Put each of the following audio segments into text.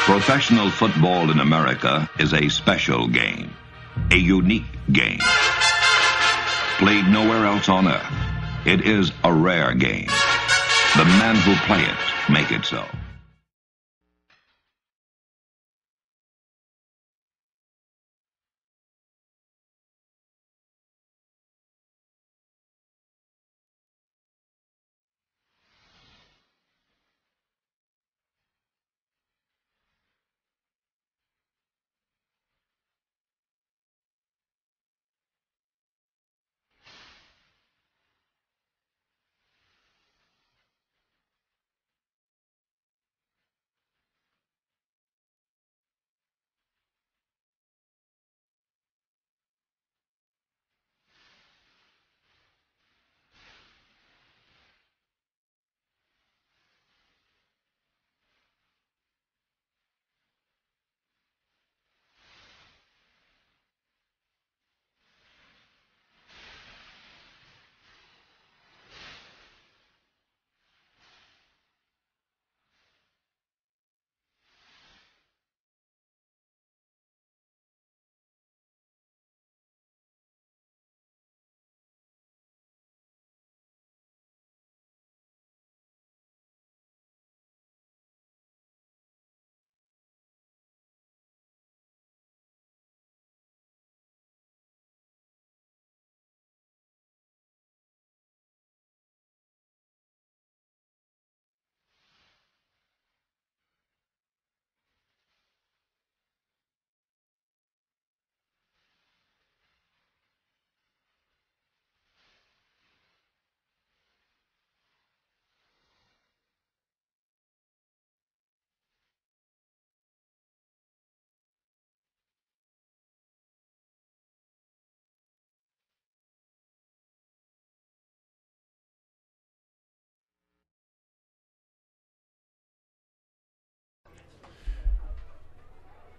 Professional football in America is a special game, a unique game. Played nowhere else on earth, it is a rare game. The men who play it make it so.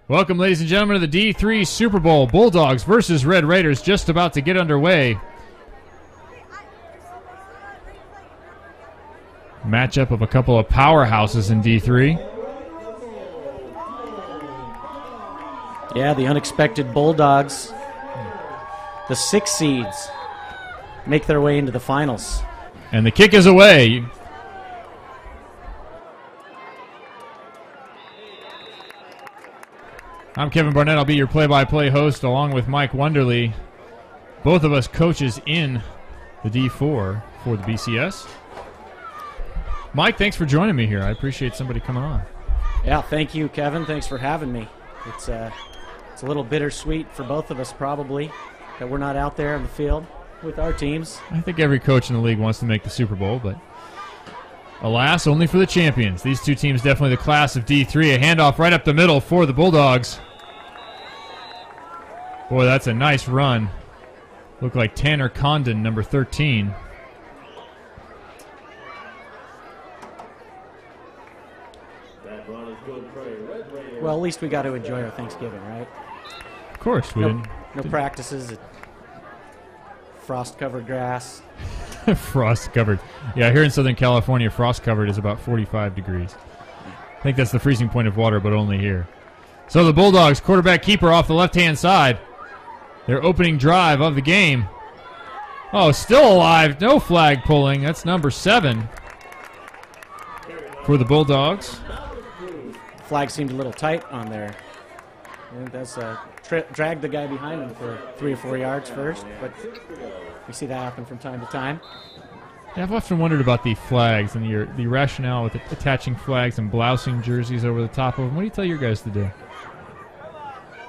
Welcome, ladies and gentlemen, to the D3 Super Bowl. Bulldogs versus Red Raiders just about to get underway. Matchup of a couple of powerhouses in D3. Yeah, the unexpected Bulldogs, the 6 seeds, make their way into the finals. And the kick is away. I'm Kevin Barnett. I'll be your play-by-play host along with Mike Wonderly. Both of us coaches in the D4 for the BCS. Mike, thanks for joining me here. I appreciate somebody coming on. Yeah, thank you, Kevin. Thanks for having me. It's a little bittersweet for both of us probably that we're not out there in the field with our teams. I think every coach in the league wants to make the Super Bowl, but alas, only for the champions. These two teams definitely the class of D3. A handoff right up the middle for the Bulldogs. Boy, that's a nice run. Looked like Tanner Condon, number 13. Well, at least we got to enjoy our Thanksgiving, right? Of course, we didn't. No practices. Frost-covered grass. Frost-covered. Yeah, here in Southern California, frost-covered is about 45 degrees. I think that's the freezing point of water, but only here. So the Bulldogs, quarterback keeper off the left-hand side. Their opening drive of the game. Oh, still alive. No flag pulling. That's number 7 for the Bulldogs. Flag seemed a little tight on there. And that's dragged the guy behind him for 3 or 4 yards first, but we see that happen from time to time. Yeah, I've often wondered about the flags and the rationale with attaching flags and blousing jerseys over the top of them. What do you tell your guys to do?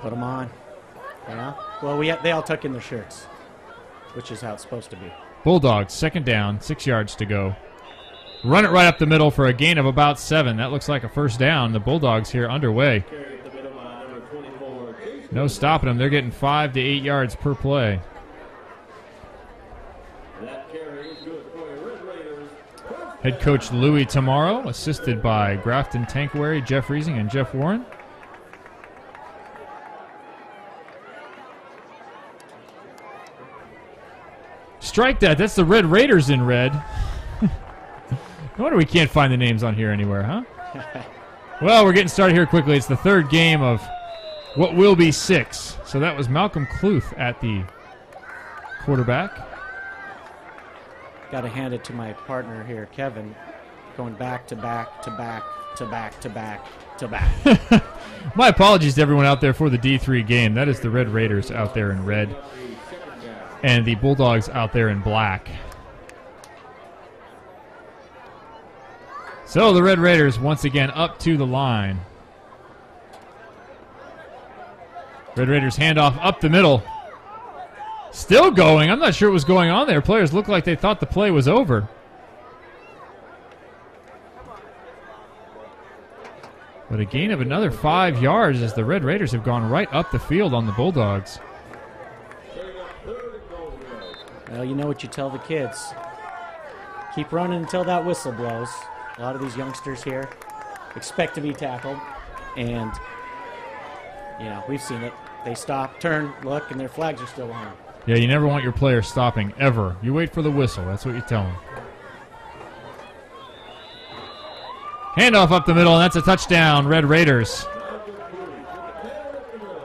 Put them on. Yeah. Well, they all tuck in their shirts, which is how it's supposed to be. Bulldogs, second down, 6 yards to go. Run it right up the middle for a gain of about 7. That looks like a first down. The Bulldogs here underway. No stopping them. They're getting 5 to 8 yards per play. Head coach Louis Tomorrow, assisted by Grafton Tankwary, Jeff Reesing, and Jeff Warren. Strike that. That's the Red Raiders in red. No wonder we can't find the names on here anywhere, huh? Well, we're getting started here quickly. It's the third game of what will be 6. So that was Malcolm Cluth at the quarterback. Got to hand it to my partner here, Kevin, going back to back to back to back to back to back. My apologies to everyone out there for the D3 game. That is the Red Raiders out there in red and the Bulldogs out there in black. So the Red Raiders once again up to the line. Red Raiders handoff up the middle. Still going. I'm not sure what was going on there. Players looked like they thought the play was over. But a gain of another 5 yards as the Red Raiders have gone right up the field on the Bulldogs. Well, you know what you tell the kids. Keep running until that whistle blows. A lot of these youngsters here expect to be tackled, and, you know, we've seen it. They stop, turn, look, and their flags are still on. Yeah, you never want your player stopping, ever. You wait for the whistle. That's what you tell them. Handoff up the middle, and that's a touchdown, Red Raiders.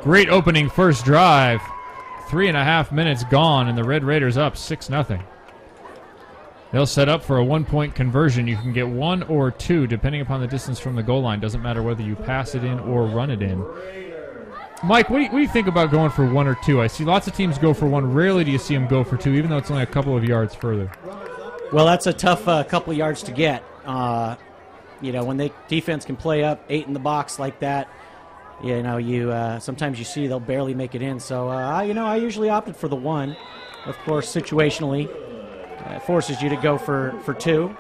Great opening first drive. 3.5 minutes gone, and the Red Raiders up 6-0. They'll set up for a 1-point conversion. You can get 1 or 2, depending upon the distance from the goal line. Doesn't matter whether you pass it in or run it in. Mike, what do you think about going for 1 or 2? I see lots of teams go for 1. Rarely do you see them go for 2, even though it's only a couple of yards further. Well, that's a tough couple of yards to get. You know, when the defense can play up 8 in the box like that, you know, sometimes you see they'll barely make it in. So, you know, I usually opted for the 1. Of course, situationally, it forces you to go for 2.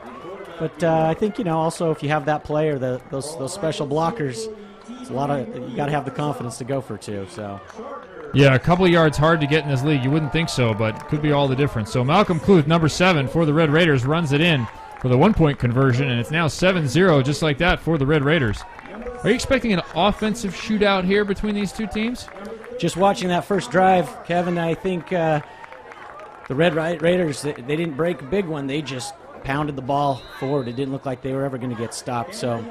But I think, you know, also if you have that play or those special blockers, it's you got to have the confidence to go for 2. So. Yeah, a couple of yards hard to get in this league. You wouldn't think so, but could be all the difference. So Malcolm Cluth, number 7 for the Red Raiders, runs it in for the 1-point conversion, and it's now 7-0 just like that for the Red Raiders. Are you expecting an offensive shootout here between these two teams? Just watching that first drive, Kevin, I think the Red Raiders, they didn't break a big one. They just pounded the ball forward. It didn't look like they were ever going to get stopped. So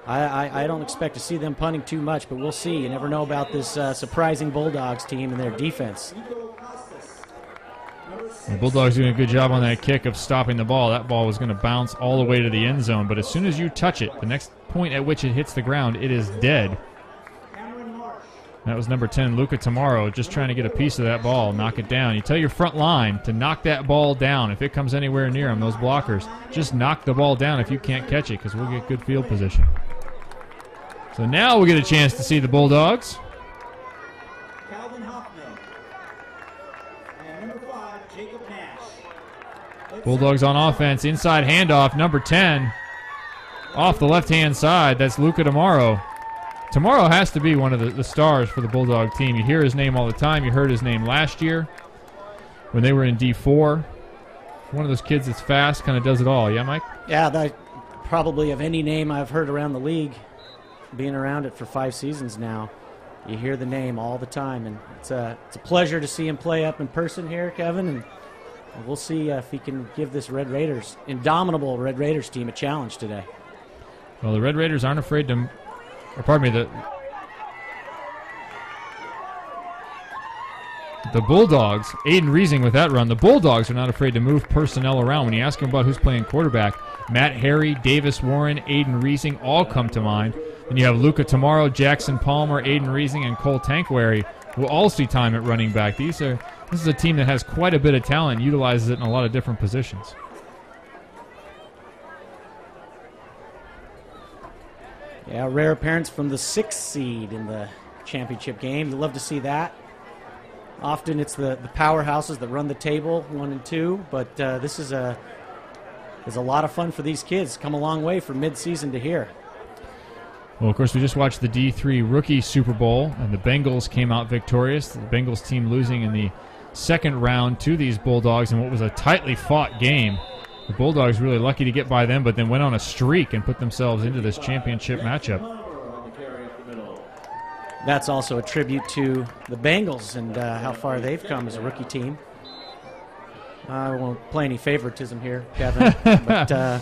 I don't expect to see them punting too much, but we'll see. You never know about this surprising Bulldogs team and their defense. The Bulldogs doing a good job on that kick of stopping the ball. That ball was going to bounce all the way to the end zone, but as soon as you touch it, the next point at which it hits the ground, it is dead. That was number 10, Luca Tamaro, just trying to get a piece of that ball, knock it down. You tell your front line to knock that ball down. If it comes anywhere near them, those blockers, just knock the ball down if you can't catch it, because we'll get good field position. So now we'll get a chance to see the Bulldogs. Bulldogs on offense, inside handoff, number 10. Off the left-hand side, that's Luca Tamaro. Tamaro has to be one of the stars for the Bulldog team. You hear his name all the time. You heard his name last year when they were in D4. One of those kids that's fast, kind of does it all. Yeah, Mike? Yeah, that probably of any name I've heard around the league, being around it for 5 seasons now. You hear the name all the time, and it's a pleasure to see him play up in person here, Kevin, and we'll see if he can give this indomitable Red Raiders team a challenge today. Well, the Red Raiders aren't afraid to, or pardon me, the Bulldogs, Aiden Reesing with that run, the Bulldogs are not afraid to move personnel around. When you ask them about who's playing quarterback, Matt Harry, Davis Warren, Aiden Reesing all come to mind. And you have Luca Tamaro, Jackson Palmer, Aiden Reesing, and Cole Tankwary, who all see time at running back. This is a team that has quite a bit of talent, utilizes it in a lot of different positions. Yeah, rare appearance from the 6th seed in the championship game. You love to see that. Often it's the powerhouses that run the table, 1 and 2, but this is a lot of fun for these kids. Come a long way from mid-season to here. Well, of course, we just watched the D3 Rookie Super Bowl, and the Bengals came out victorious. The Bengals team losing in the second round to these Bulldogs in what was a tightly fought game. The Bulldogs really lucky to get by them, but then went on a streak and put themselves into this championship matchup. That's also a tribute to the Bengals and how far they've come as a rookie team. I won't play any favoritism here, Kevin, but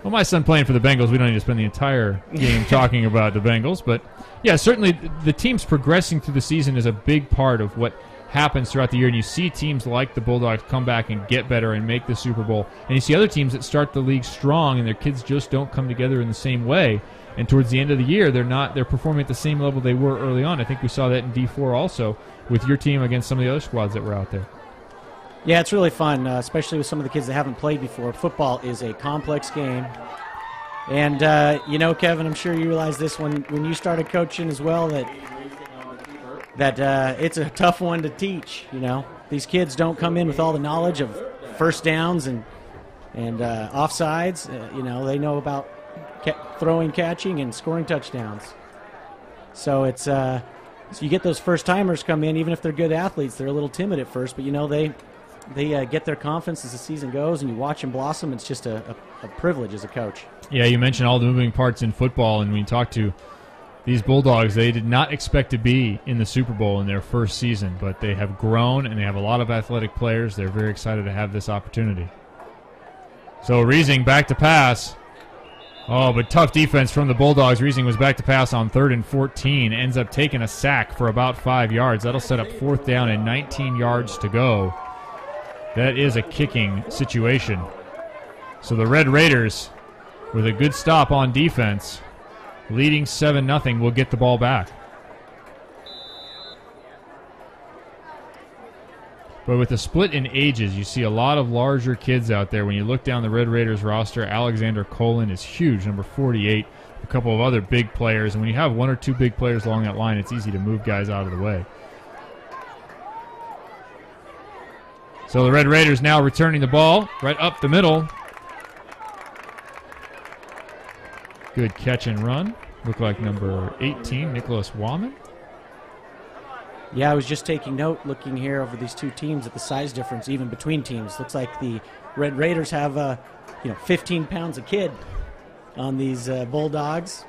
Well, my son playing for the Bengals, we don't need to spend the entire game talking about the Bengals. But, yeah, certainly the teams progressing through the season is a big part of what happens throughout the year. And you see teams like the Bulldogs come back and get better and make the Super Bowl. And you see other teams that start the league strong and their kids just don't come together in the same way. And towards the end of the year, they're performing at the same level they were early on. I think we saw that in D4 also with your team against some of the other squads that were out there. Yeah, it's really fun, especially with some of the kids that haven't played before. Football is a complex game. And, Kevin, I'm sure you realize this when you started coaching as well, that it's a tough one to teach, These kids don't come in with all the knowledge of first downs and offsides. They know about throwing, catching, and scoring touchdowns. So it's so you get those first-timers come in, even if they're good athletes, they're a little timid at first, but, they get their confidence as the season goes, and you watch them blossom. It's just a privilege as a coach. Yeah, you mentioned all the moving parts in football, and when you talk to these Bulldogs, they did not expect to be in the Super Bowl in their first season, but they have grown, and they have a lot of athletic players. They're very excited to have this opportunity. So Riesing back to pass. Oh, but tough defense from the Bulldogs. Riesing was back to pass on 3rd and 14. Ends up taking a sack for about 5 yards. That'll set up 4th down and 19 yards to go. That is a kicking situation. So the Red Raiders, with a good stop on defense, leading 7-0, will get the ball back. But with the split in ages, you see a lot of larger kids out there. When you look down the Red Raiders roster, Alexander Colin is huge, number 48. A couple of other big players. And when you have one or two big players along that line, it's easy to move guys out of the way. So the Red Raiders now returning the ball right up the middle. Good catch and run. Look like number 18, Nicholas Wahman. Yeah, I was just taking note, looking here over these two teams at the size difference, even between teams. Looks like the Red Raiders have, 15 pounds a kid on these Bulldogs.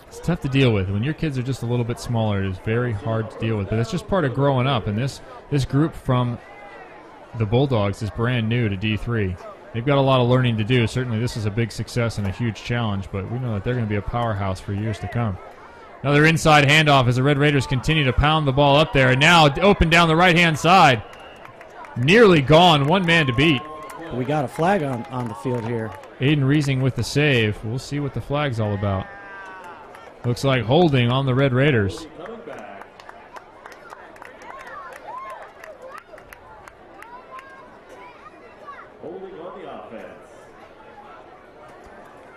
It's tough to deal with. When your kids are just a little bit smaller, it is very hard to deal with. But that's just part of growing up. And this group from the Bulldogs is brand new to D3. They've got a lot of learning to do. Certainly this is a big success and a huge challenge, but we know that they're going to be a powerhouse for years to come. Another inside handoff as the Red Raiders continue to pound the ball up there. And now open down the right-hand side. Nearly gone. One man to beat. We got a flag on the field here. Aiden Riesing with the save. We'll see what the flag's all about. Looks like holding on the Red Raiders.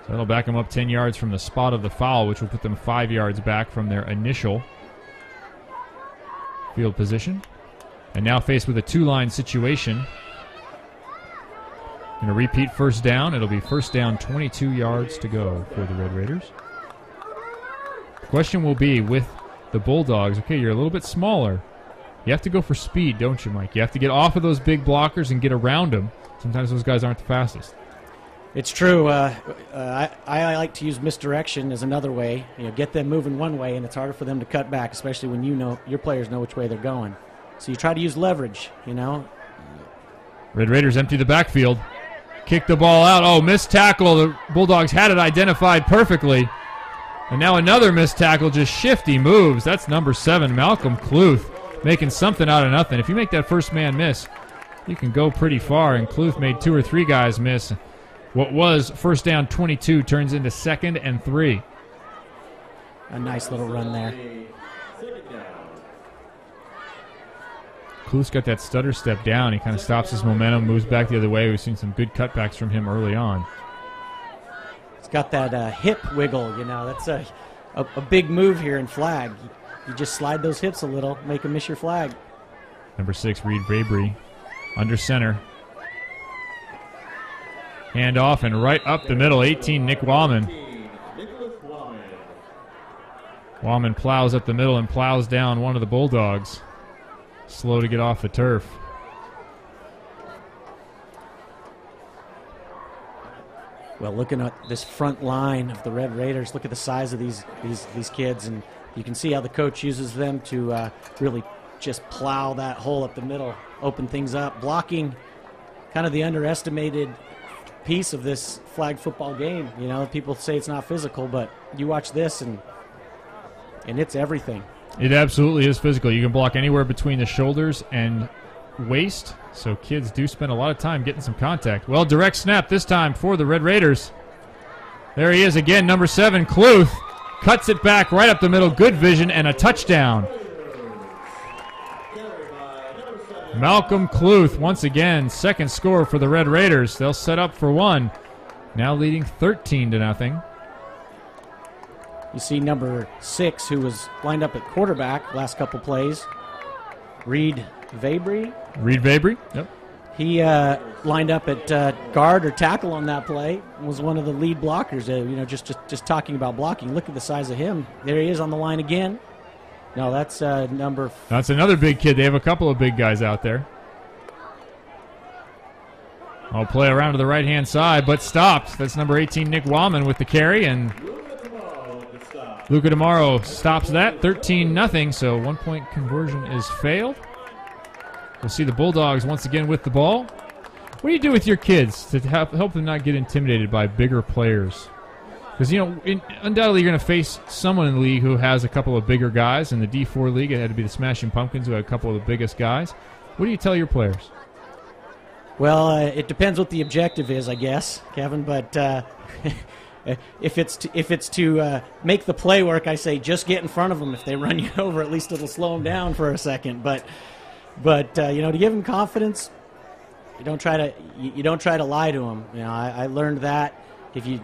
So that'll back them up 10 yards from the spot of the foul, which will put them 5 yards back from their initial field position. And now faced with a two-line situation. Going to repeat first down. It'll be first down, 22 yards to go for the Red Raiders. The question will be with the Bulldogs, okay, you're a little bit smaller. You have to go for speed, don't you, Mike? You have to get off of those big blockers and get around them. Sometimes those guys aren't the fastest. It's true. I like to use misdirection as another way. Get them moving one way, and it's harder for them to cut back, especially when your players know which way they're going. So you try to use leverage, Red Raiders empty the backfield. Kick the ball out. Oh, missed tackle. The Bulldogs had it identified perfectly. And now another missed tackle, just shifty moves. That's number 7, Malcolm Cluth, making something out of nothing. If you make that first man miss, you can go pretty far, and Cluth made 2 or 3 guys miss. What was first down 22 turns into 2nd and 3. A nice little run there. Cluth's got that stutter step down. He kind of stops his momentum, moves back the other way. We've seen some good cutbacks from him early on. He's got that hip wiggle, That's a big move here in flag. You just slide those hips a little, make him miss your flag. Number 6, Reed Vabry, under center. Hand off and right up the middle, 18, Nick Wahman. Wahman plows up the middle and plows down one of the Bulldogs. Slow to get off the turf. Well, looking at this front line of the Red Raiders, look at the size of these kids, and you can see how the coach uses them to really just plow that hole up the middle, open things up, blocking kind of the underestimated piece of this flag football game. You know, people say it's not physical, but you watch this and it's everything. It absolutely is physical. You can block anywhere between the shoulders and waist, so kids do spend a lot of time getting some contact. Well, direct snap this time for the Red Raiders. There he is again, number 7, Cluth. Cuts it back right up the middle. Good vision and a touchdown. Malcolm Cluth, once again, second score for the Red Raiders. They'll set up for one. Now leading 13-0. You see number 6, who was lined up at quarterback last couple plays, Reed Vabry. Yep. He lined up at guard or tackle on that play. Was one of the lead blockers. Just talking about blocking. Look at the size of him. There he is on the line again. No, that's number. That's another big kid. They have a couple of big guys out there. I'll play around to the right-hand side, but stopped. That's number 18, Nick Wallman, with the carry, and Luca DeMauro stops that. 13-0, so 1-point conversion is failed. We'll see the Bulldogs once again with the ball. What do you do with your kids to help them not get intimidated by bigger players? Because, undoubtedly you're going to face someone in the league who has a couple of bigger guys. In the D4 league, it had to be the Smashing Pumpkins, who had a couple of the biggest guys. What do you tell your players? Well, it depends what the objective is, I guess, Kevin. But if it's to make the play work, I say just get in front of them. If they run you over, at least it'll slow them down for a second. But to give them confidence, you don't try to lie to them. I learned that if you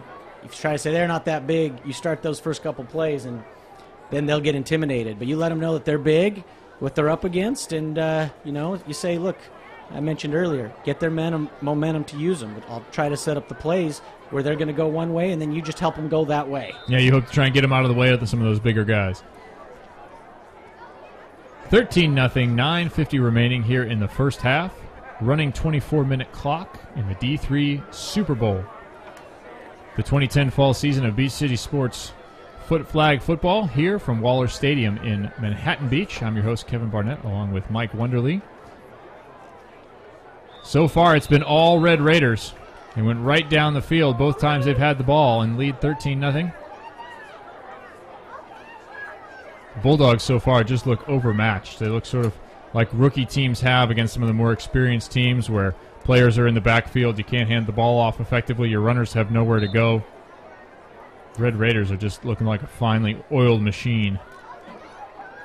try to say they're not that big, you start those first couple plays and then they'll get intimidated. But you let them know that they're big, what they're up against, and you say, look, I mentioned earlier, get their momentum to use them. But I'll try to set up the plays where they're going to go one way, and then you just help them go that way. Yeah, you hope to try and get them out of the way of some of those bigger guys. 13-0, 9:50 remaining here in the first half. Running 24-minute clock in the D3 Super Bowl. The 2010 fall season of Beach City Sports flag football here from Waller Stadium in Manhattan Beach. I'm your host, Kevin Barnett, along with Mike Wonderly. So far, it's been all Red Raiders. They went right down the field both times they've had the ball and lead 13-0. The Bulldogs so far just look overmatched. They look sort of like rookie teams have against some of the more experienced teams where players are in the backfield. You can't hand the ball off effectively. Your runners have nowhere to go. Red Raiders are just looking like a finely oiled machine.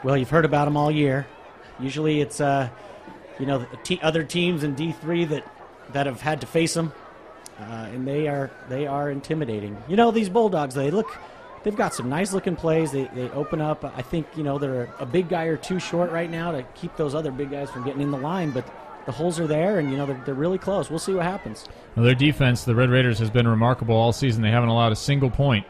Well, you've heard about them all year. Usually it's other teams in D3 that have had to face them, and they are intimidating. These Bulldogs, they've got some nice looking plays. They open up. I think they're a big guy or two short right now to keep those other big guys from getting in the line, but the holes are there, and they're really close. We'll see what happens. Well, their defense, the Red Raiders, has been remarkable all season. They haven't allowed a single point.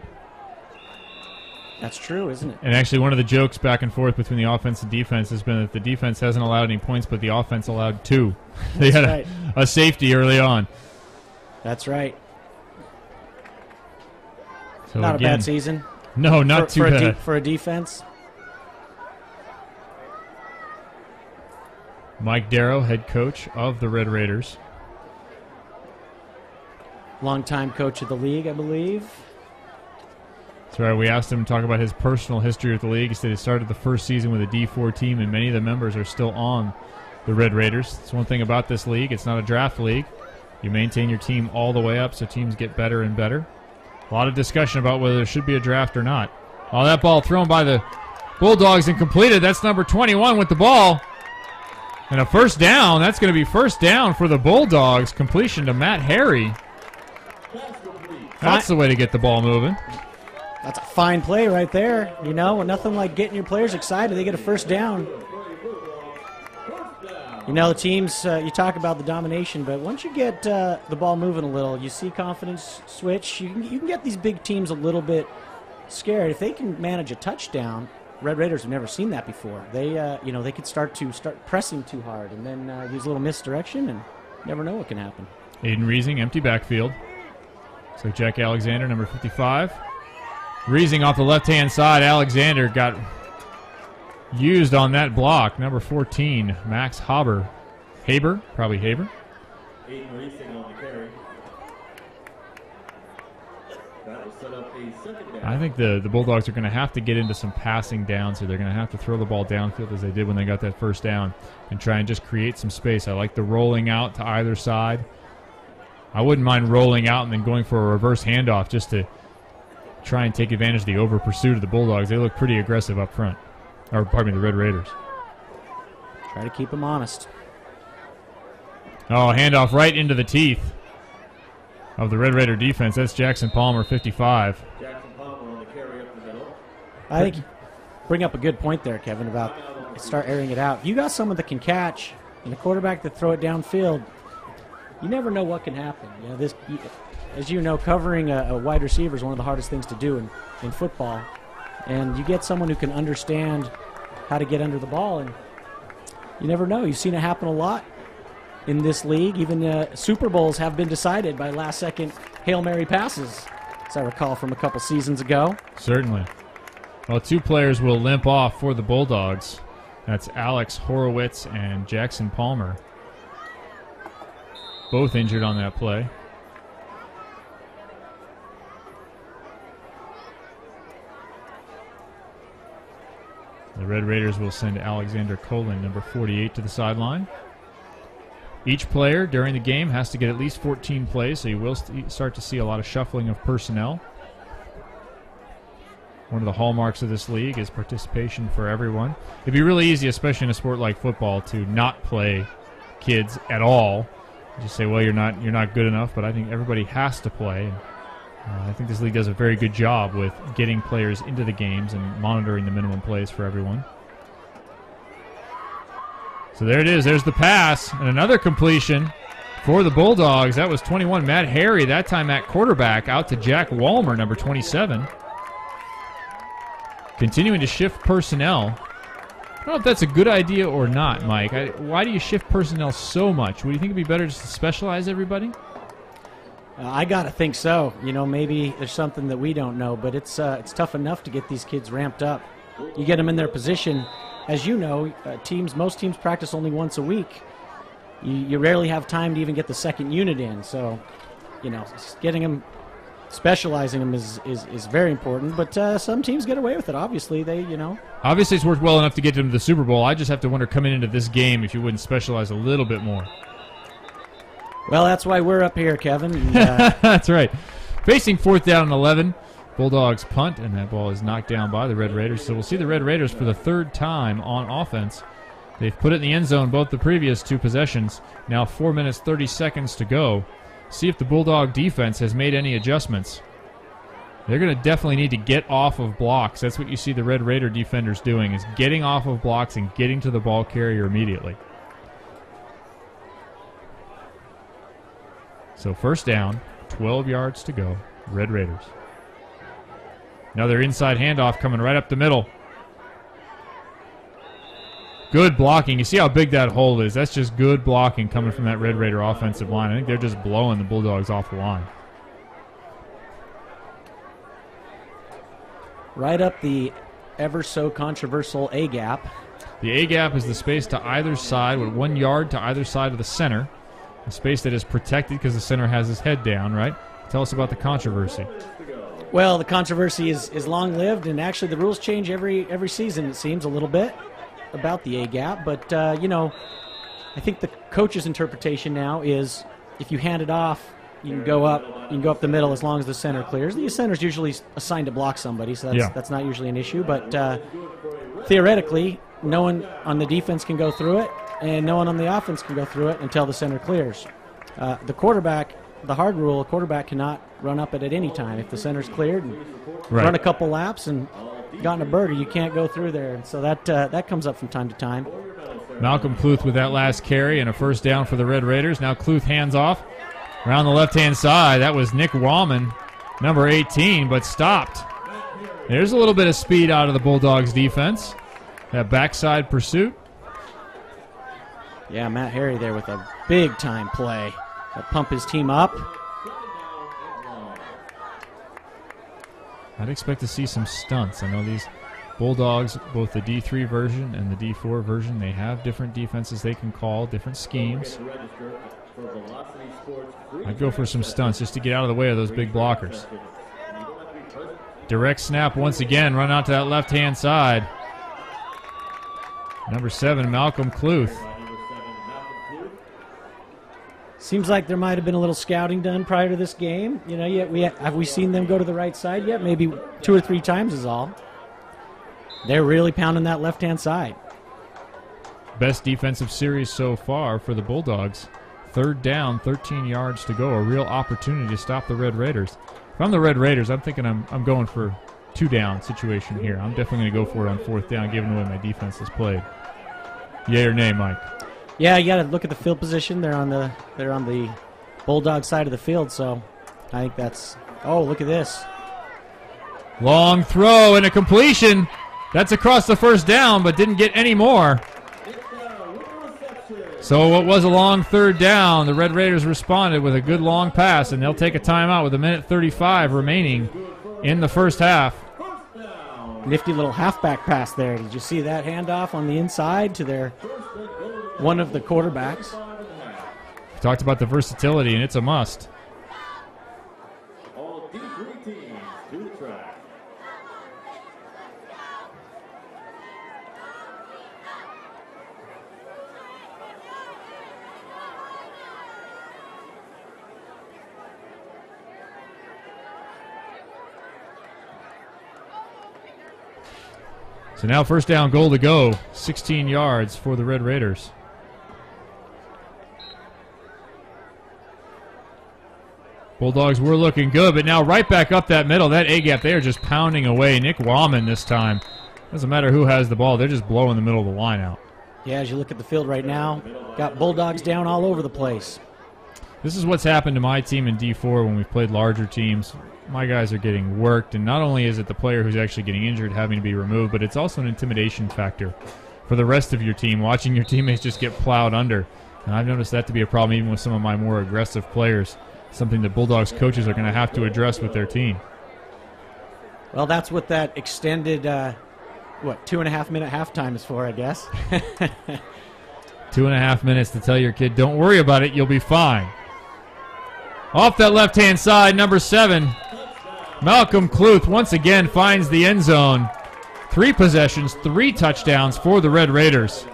That's true, isn't it? And actually, one of the jokes back and forth between the offense and defense has been that the defense hasn't allowed any points, but the offense allowed 2. They had a safety early on. That's right. So not a bad season. No, not too bad. For a defense. Mike Darrow, head coach of the Red Raiders. Longtime coach of the league, I believe. That's right. We asked him to talk about his personal history with the league. He said he started the first season with a D4 team, and many of the members are still on the Red Raiders. That's one thing about this league. It's not a draft league. You maintain your team all the way up so teams get better and better. A lot of discussion about whether there should be a draft or not. Oh, that ball thrown by the Bulldogs and completed. That's number 21 with the ball. And a first down. That's going to be first down for the Bulldogs. Completion to Matt Harry. That's the way to get the ball moving. That's a fine play right there. Nothing like getting your players excited. They get a first down. The teams, you talk about the domination, but once you get the ball moving a little, you see confidence switch. You can get these big teams a little bit scared. If they can manage a touchdown, Red Raiders have never seen that before. They could start pressing too hard and then use a little misdirection, and never know what can happen. Aiden Reesing, empty backfield. So Jack Alexander, number 55. Reesing off the left-hand side. Alexander got used on that block. Number 14, Max Haber. Probably Haber. Aiden Reesing on the carry. I think the Bulldogs are going to have to get into some passing downs here. They're going to have to throw the ball downfield as they did when they got that first down and try and just create some space. I like the rolling out to either side. I wouldn't mind rolling out and then going for a reverse handoff just to try and take advantage of the over pursuit of the Bulldogs. They look pretty aggressive up front. Or, pardon me, the Red Raiders. Try to keep them honest. Oh, handoff right into the teeth of the Red Raider defense. That's Jackson Palmer, 55. Jackson Palmer on the carry up the middle. I think you bring up a good point there, Kevin, about start airing it out. If you got someone that can catch and the quarterback that throw it downfield, you never know what can happen. You know, as you know, covering a wide receiver is one of the hardest things to do in football. And you get someone who can understand how to get under the ball, and you never know. You've seen it happen a lot in this league. Even Super Bowls have been decided by last-second Hail Mary passes, as I recall from a couple seasons ago. Certainly. Well, two players will limp off for the Bulldogs. That's Alex Horowitz and Jackson Palmer. Both injured on that play. The Red Raiders will send Alexander Colin, number 48, to the sideline. Each player during the game has to get at least 14 plays, so you will start to see a lot of shuffling of personnel. One of the hallmarks of this league is participation for everyone. It'd be really easy, especially in a sport like football, to not play kids at all. Just say, well, you're not good enough, but I think everybody has to play. I think this league does a very good job with getting players into the games and monitoring the minimum plays for everyone. So there it is. There's the pass and another completion for the Bulldogs. That was 21, Matt Harry, that time at quarterback, out to Jack Walmer, number 27. Continuing to shift personnel. I don't know if that's a good idea or not, Mike. Why do you shift personnel so much? Would you think it'd be better just to specialize everybody? I gotta think so. You know, maybe there's something that we don't know, but it's tough enough to get these kids ramped up. You get them in their position. As you know, most teams practice only once a week. You rarely have time to even get the second unit in. So, you know, getting them, specializing them is very important. But some teams get away with it. Obviously, Obviously, it's worked well enough to get them to the Super Bowl. I just have to wonder, coming into this game, if you wouldn't specialize a little bit more. Well, that's why we're up here, Kevin. And, that's right. Facing 4th down and 11. Bulldogs punt, and that ball is knocked down by the Red Raiders. So we'll see the Red Raiders for the third time on offense. They've put it in the end zone both the previous two possessions. Now 4 minutes, 30 seconds to go. See if the Bulldog defense has made any adjustments. They're going to definitely need to get off of blocks. That's what you see the Red Raider defenders doing, is getting off of blocks and getting to the ball carrier immediately. So first down, 12 yards to go, Red Raiders. Another inside handoff coming right up the middle. Good blocking. You see how big that hole is. That's just good blocking coming from that Red Raider offensive line. I think they're just blowing the Bulldogs off the line. Right up the ever so controversial A-gap. The A-gap is the space to either side, with 1 yard to either side of the center. A space that is protected because the center has his head down, right? Tell us about the controversy. Well, the controversy is long-lived, and actually the rules change every season, it seems, a little bit about the A-gap. But, I think the coach's interpretation now is if you hand it off, you can go up the middle as long as the center clears. The center's usually assigned to block somebody, so that's not usually an issue. But theoretically, no one on the defense can go through it, and no one on the offense can go through it until the center clears. The quarterback, the hard rule, a quarterback cannot run up it at any time. If the center's cleared and run a couple laps and gotten a birdie, you can't go through there. So that comes up from time to time. Malcolm Cluth with that last carry and a first down for the Red Raiders. Now Cluth hands off around the left-hand side. That was Nick Wallman, number 18, but stopped. There's a little bit of speed out of the Bulldogs defense. That backside pursuit. Yeah, Matt Harry there with a big-time play to pump his team up. I'd expect to see some stunts. I know these Bulldogs, both the D3 version and the D4 version, they have different defenses they can call, different schemes. I'd go for some stunts just to get out of the way of those big blockers. Direct snap once again. Run out to that left-hand side. Number 7, Malcolm Cluth. Seems like there might have been a little scouting done prior to this game. You know, have we seen them go to the right side yet? Maybe 2 or 3 times is all. They're really pounding that left-hand side. Best defensive series so far for the Bulldogs. 3rd down, 13 yards to go. A real opportunity to stop the Red Raiders. If I'm the Red Raiders, I'm thinking I'm going for 2-down situation here. I'm definitely going to go for it on 4th down, given the way my defense has played. Yay or nay, Mike? Yeah, you got to look at the field position. They're on the Bulldog side of the field, so I think that's. Oh, look at this! Long throw and a completion. That's across the 1st down, but didn't get any more. So what was a long 3rd down, the Red Raiders responded with a good long pass, and they'll take a timeout with 1:35 remaining in the 1st half. Nifty little halfback pass there. Did you see that handoff on the inside to one of the quarterbacks? We talked about the versatility, and it's a must. All D3 teams to the track. So now 1st down, goal to go. 16 yards for the Red Raiders. Bulldogs were looking good, but now right back up that middle. That A-gap, they are just pounding away. Nick Wallman this time. Doesn't matter who has the ball. They're just blowing the middle of the line out. Yeah, as you look at the field right now, got Bulldogs down all over the place. This is what's happened to my team in D4 when we've played larger teams. My guys are getting worked, and not only is it the player who's actually getting injured having to be removed, but it's also an intimidation factor for the rest of your team, watching your teammates just get plowed under. And I've noticed that to be a problem even with some of my more aggressive players, something that Bulldogs coaches are going to have to address with their team. Well, that's what that extended, 2.5 minute halftime is for, I guess. 2.5 minutes to tell your kid, don't worry about it, you'll be fine. Off that left-hand side, number 7, Malcolm Cluth once again finds the end zone. 3 possessions, 3 touchdowns for the Red Raiders.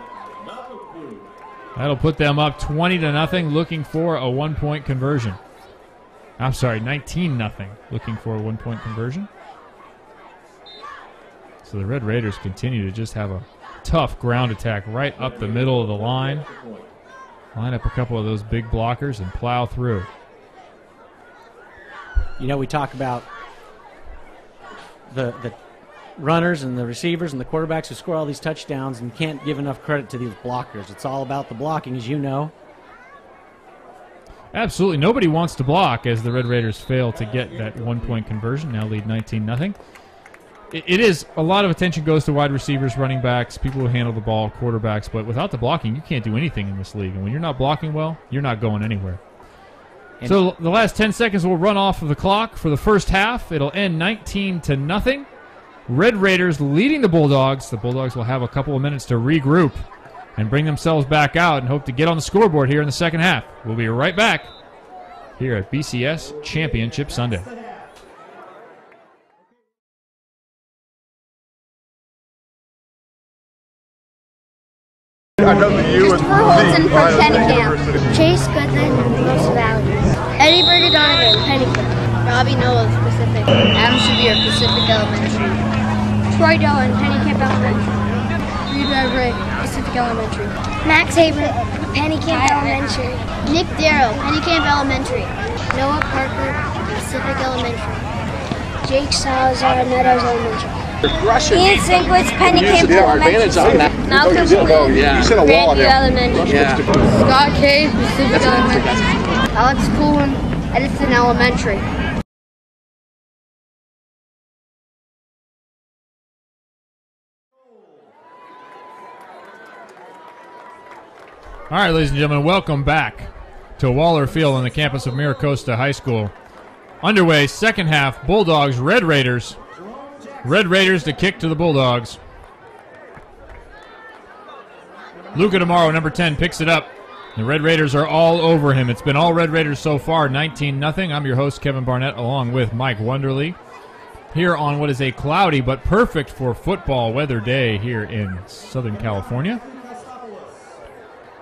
That'll put them up 20-0, looking for a 1-point conversion. I'm sorry, 19-0, looking for a 1-point conversion. So the Red Raiders continue to just have a tough ground attack right up the middle of the line. Line up a couple of those big blockers and plow through. You know, we talk about the runners and the receivers and the quarterbacks who score all these touchdowns, and can't give enough credit to these blockers. It's all about the blocking, as you know. Absolutely. Nobody wants to block as the Red Raiders fail to get that 1-point conversion, now lead 19-0. It is, a lot of attention goes to wide receivers, running backs, people who handle the ball, quarterbacks, but without the blocking, you can't do anything in this league. And when you're not blocking well, you're not going anywhere. So the last 10 seconds will run off of the clock for the 1st half. It'll end 19-0. Red Raiders leading the Bulldogs. The Bulldogs will have a couple of minutes to regroup and bring themselves back out and hope to get on the scoreboard here in the 2nd half. We'll be right back here at BCS Championship Sunday. Christopher Holton from Pennicamp. Chase Goodman, Most Valley. Eddie Berger Donovan, Pennicamp. Robbie Noah, Pacific. Adam Sevier, Pacific Elementary. Troy Dillon, Pennicamp Elementary. Reed Everett, Pacific Elementary. Max Haber, Pennicamp Elementary. Nick Darrow, Pennicamp Elementary. Noah Parker, Pacific Elementary. Jake Salazar, Meadows Elementary. Ian Sinkwitz, Pennicamp Elementary. Malcolm Cluth, Grandview Elementary. Scott Cave, Pacific Elementary. Alex Coolin, Edison Elementary. All right, ladies and gentlemen, welcome back to Waller Field on the campus of Miracosta High School. Underway, 2nd half, Bulldogs, Red Raiders. Red Raiders to kick to the Bulldogs. Luca Tomorrow, number 10, picks it up. The Red Raiders are all over him. It's been all Red Raiders so far, 19-0. I'm your host, Kevin Barnett, along with Mike Wonderly. here on what is a cloudy but perfect for football weather day here in Southern California.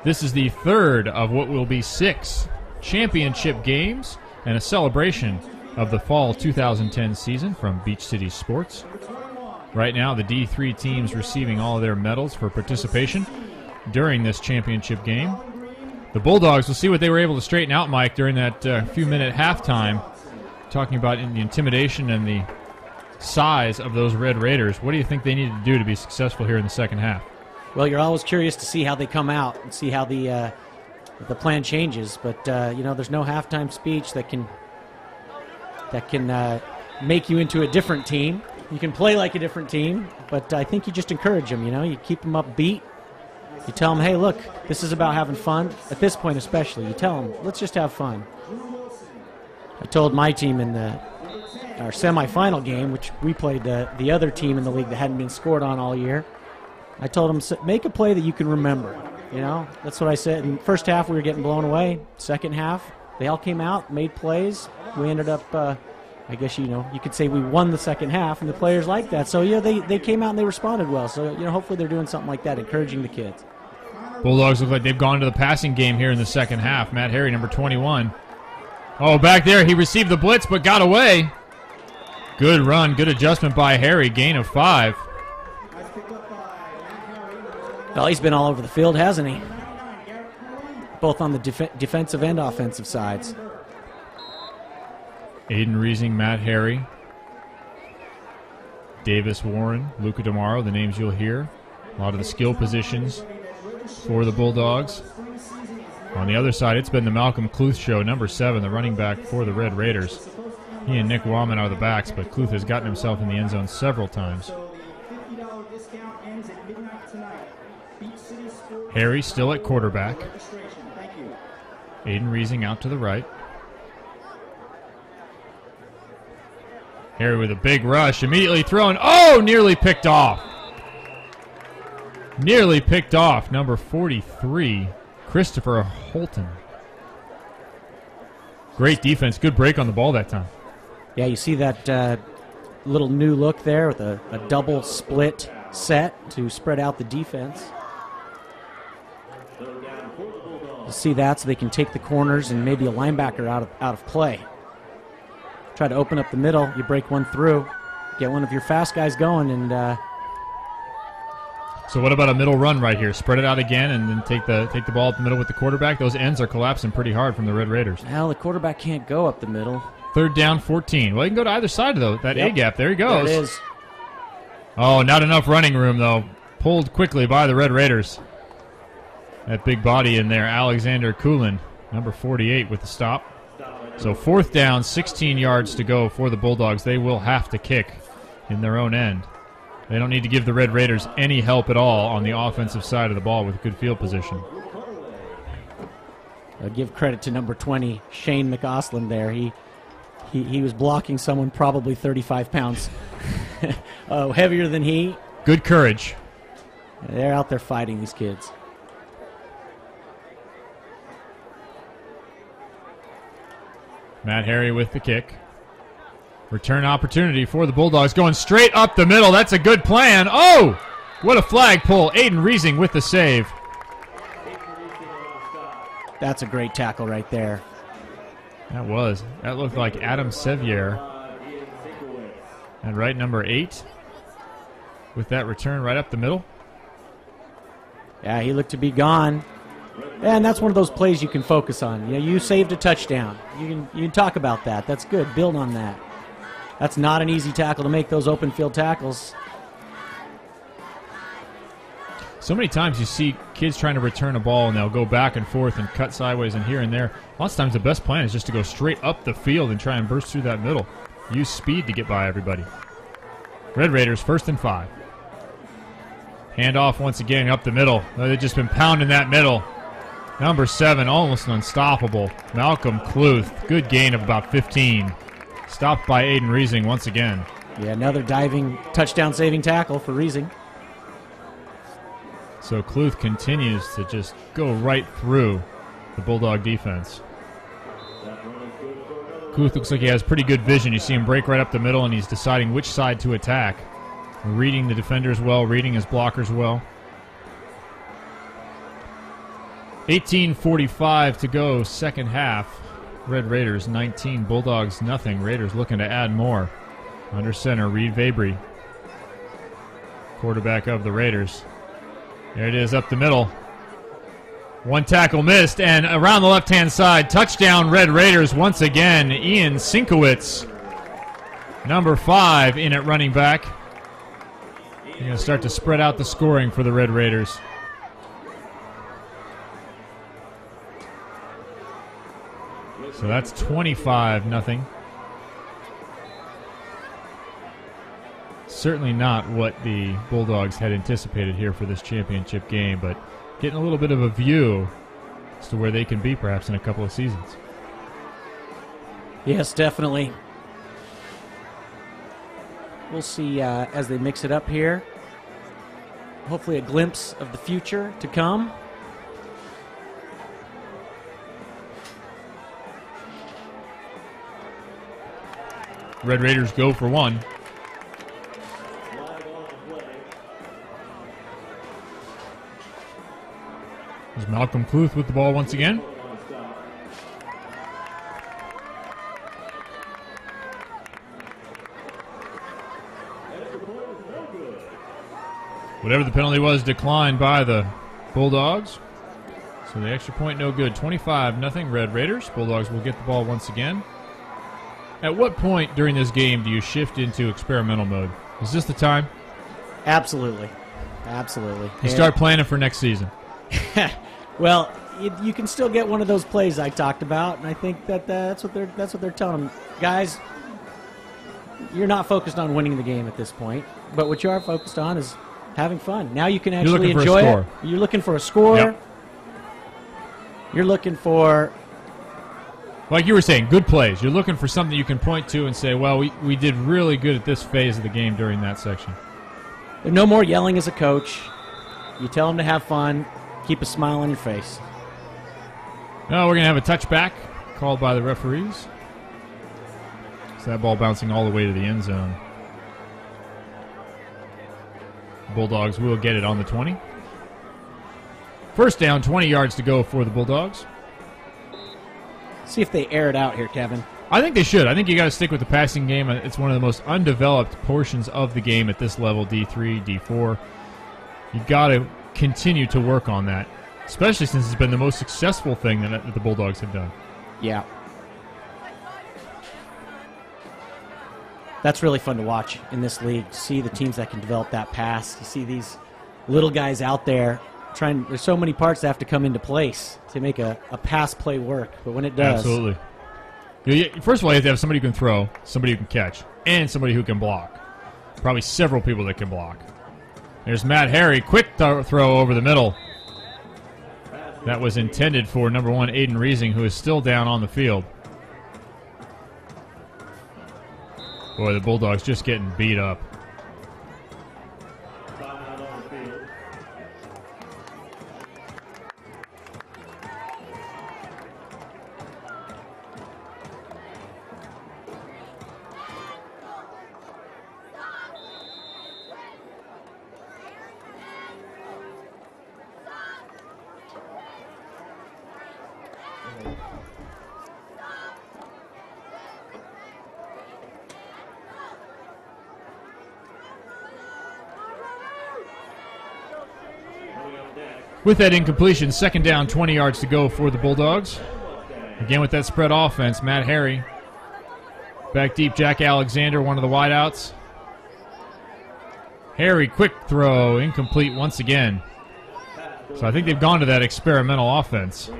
This is the third of what will be 6 championship games and a celebration of the Fall 2010 season from Beach City Sports. Right now, the D3 teams receiving all of their medals for participation during this championship game. The Bulldogs, will see what they were able to straighten out, Mike, during that few-minute halftime, talking about the intimidation and the size of those Red Raiders. What do you think they needed to do to be successful here in the second half? Well, you're always curious to see how they come out and see how the plan changes. But there's no halftime speech that can make you into a different team. You can play like a different team, but I think you just encourage them. You keep them upbeat. You tell them, hey, look, this is about having fun. At this point especially, you tell them, let's just have fun. I told my team in our semifinal game, which we played the other team in the league that hadn't been scored on all year, I told them, make a play that you can remember. That's what I said. In the first half, we were getting blown away. Second half, they all came out, made plays. We ended up, I guess, you could say we won the second half, and the players liked that. So, they came out and they responded well. So, hopefully they're doing something like that, encouraging the kids. Bulldogs look like they've gone to the passing game here in the second half. Matt Harry, number 21. Oh, back there, he received the blitz but got away. Good run, good adjustment by Harry, gain of 5. Well, he's been all over the field, hasn't he? Both on the defensive and offensive sides. Aiden Reesing, Matt Harry, Davis Warren, Luca DeMaro, the names you'll hear. A lot of the skill positions for the Bulldogs. On the other side, it's been the Malcolm Cluth show, number 7, the running back for the Red Raiders. He and Nick Wahman are the backs, but Cluth has gotten himself in the end zone several times. Harry still at quarterback. Aiden Reesing out to the right. Harry with a big rush, immediately thrown. Oh, nearly picked off. Nearly picked off, number 43, Christopher Holton. Great defense, good break on the ball that time. Yeah, you see that little new look there with a double split set to spread out the defense. You see that so they can take the corners and maybe a linebacker out of play. Try to open up the middle, you break one through, get one of your fast guys going, and so what about a middle run right here? Spread it out again and then take the ball up the middle with the quarterback. Those ends are collapsing pretty hard from the Red Raiders. Well, the quarterback can't go up the middle. 3rd down, 14. Well, he can go to either side of that A-gap. There he goes. There it is. Oh, not enough running room, though. Pulled quickly by the Red Raiders. That big body in there, Alexander Kulin, number 48 with the stop. So 4th down, 16 yards to go for the Bulldogs. They will have to kick in their own end. They don't need to give the Red Raiders any help at all on the offensive side of the ball with good field position. I'll give credit to number 20, Shane McAusland there. He was blocking someone probably 35 pounds heavier than he. Good courage. They're out there fighting, these kids. Matt Harry with the kick. Return opportunity for the Bulldogs going straight up the middle. That's a good plan. Oh, what a flag pull. Aiden Reesing with the save. That's a great tackle right there. That looked like Adam Sevier. And right number 8 with that return right up the middle. Yeah, he looked to be gone. And that's one of those plays you can focus on. You saved a touchdown. You can talk about that. That's good. Build on that. That's not an easy tackle to make, those open field tackles. So many times you see kids trying to return a ball and they'll go back and forth and cut sideways and here and there. Lots of times the best plan is just to go straight up the field and try and burst through that middle. Use speed to get by everybody. Red Raiders 1st and 5. Handoff once again up the middle. They've just been pounding that middle. Number 7, almost unstoppable. Malcolm Cluth. Good gain of about 15. Stopped by Aiden Reesing once again. Yeah, another diving touchdown-saving tackle for Reesing. So Cluth continues to just go right through the Bulldog defense. Kluth looks like he has pretty good vision. You see him break right up the middle, and he's deciding which side to attack. Reading the defenders well, reading his blockers well. 18:45 to go, second half. Red Raiders 19, Bulldogs nothing. Raiders looking to add more. Under center, Reed Vabry, quarterback of the Raiders. There it is up the middle. One tackle missed, and around the left-hand side, touchdown Red Raiders once again. Ian Sinkowitz, number 5, in at running back. You're going to start to spread out the scoring for the Red Raiders. So that's 25-0. Certainly not what the Bulldogs had anticipated here for this championship game, but getting a little bit of a view as to where they can be perhaps in a couple of seasons. Yes, definitely. We'll see as they mix it up here. Hopefully a glimpse of the future to come. Red Raiders go for one. There's Malcolm Kluth with the ball once again. Whatever the penalty was, declined by the Bulldogs. So the extra point no good. 25-0 Red Raiders. Bulldogs will get the ball once again. At what point during this game do you shift into experimental mode? Is this the time? Absolutely. Absolutely. You start planning for next season. Well, you can still get one of those plays I talked about, and I think that's what they're telling them. Guys, you're not focused on winning the game at this point, but what you are focused on is having fun. Now you can actually enjoy it. You're looking for a score. Yep. You're looking for, like you were saying, good plays. You're looking for something you can point to and say, well, we did really good at this phase of the game during that section. There's no more yelling as a coach. You tell them to have fun. Keep a smile on your face. Now we're going to have a touchback called by the referees. So that ball bouncing all the way to the end zone. Bulldogs will get it on the 20. First down, 20 yards to go for the Bulldogs. See if they air it out here, Kevin. I think they should. I think you got to stick with the passing game. It's one of the most undeveloped portions of the game at this level, D3, D4. You got to continue to work on that, especially since it's been the most successful thing that the Bulldogs have done. Yeah. That's really fun to watch in this league. See the teams that can develop that pass. You see these little guys out there trying. There's so many parts that have to come into place to make a pass play work. But when it does, absolutely. First of all, you have to have somebody who can throw, somebody who can catch, and somebody who can block. Probably several people that can block. There's Matt Harry, quick throw over the middle. That was intended for number 1, Aiden Reesing, who is still down on the field. Boy, the Bulldogs just getting beat up. With that incompletion, second down, 20 yards to go for the Bulldogs. Again with that spread offense, Matt Harry. Back deep, Jack Alexander, one of the wideouts. Harry, quick throw, incomplete once again. So I think they've gone to that experimental offense.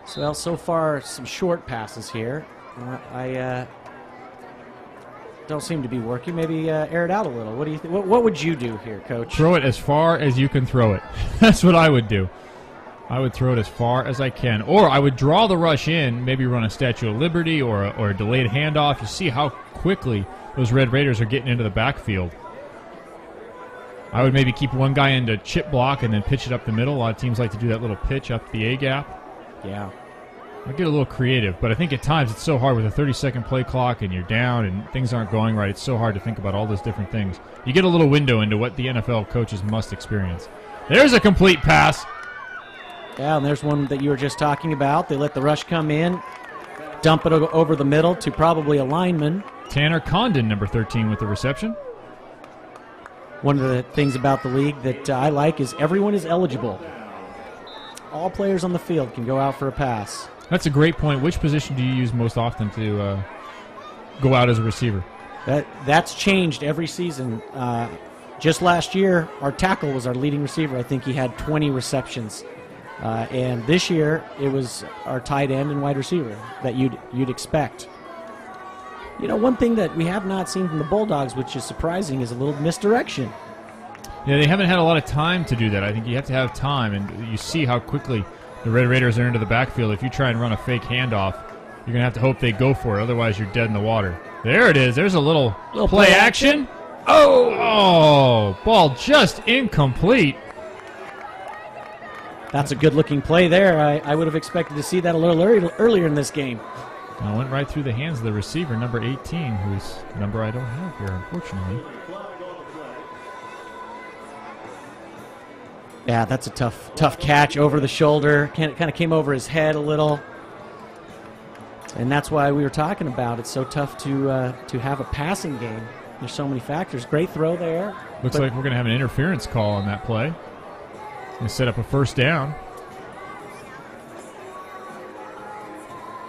So far, some short passes here. I don't seem to be working. Maybe air it out a little. What do you think? What would you do here, Coach? Throw it as far as you can throw it. That's what I would do. I would throw it as far as I can. Or I would draw the rush in, maybe run a Statue of Liberty or a delayed handoff. You see how quickly those Red Raiders are getting into the backfield. I would maybe keep one guy into chip block and then pitch it up the middle. A lot of teams like to do that little pitch up the A-gap. Yeah. I get a little creative, but I think at times it's so hard with a 30-second play clock and you're down and things aren't going right. It's so hard to think about all those different things. You get a little window into what the NFL coaches must experience. There's a complete pass. Yeah, and there's one that you were just talking about. They let the rush come in, dump it over the middle to probably a lineman. Tanner Condon, number 13, with the reception. One of the things about the league that I like is everyone is eligible. All players on the field can go out for a pass. That's a great point. Which position do you use most often to go out as a receiver? That's changed every season. Just last year, our tackle was our leading receiver. I think he had 20 receptions. And this year, it was our tight end and wide receiver that you'd expect. You know, one thing that we have not seen from the Bulldogs, which is surprising, is a little misdirection. Yeah, they haven't had a lot of time to do that. I think you have to have time, and you see how quickly the Red Raiders are into the backfield. If you try and run a fake handoff, you're going to have to hope they go for it. Otherwise, you're dead in the water. There it is. There's a little play action. Oh, ball just incomplete. That's a good-looking play there. I would have expected to see that a little earlier in this game. It went right through the hands of the receiver, number 18, whose number I don't have here, unfortunately. Yeah, that's a tough catch over the shoulder. Kind of came over his head a little. And that's why we were talking about it's so tough to have a passing game. There's so many factors. Great throw there. Looks like we're going to have an interference call on that play. Going to set up a first down.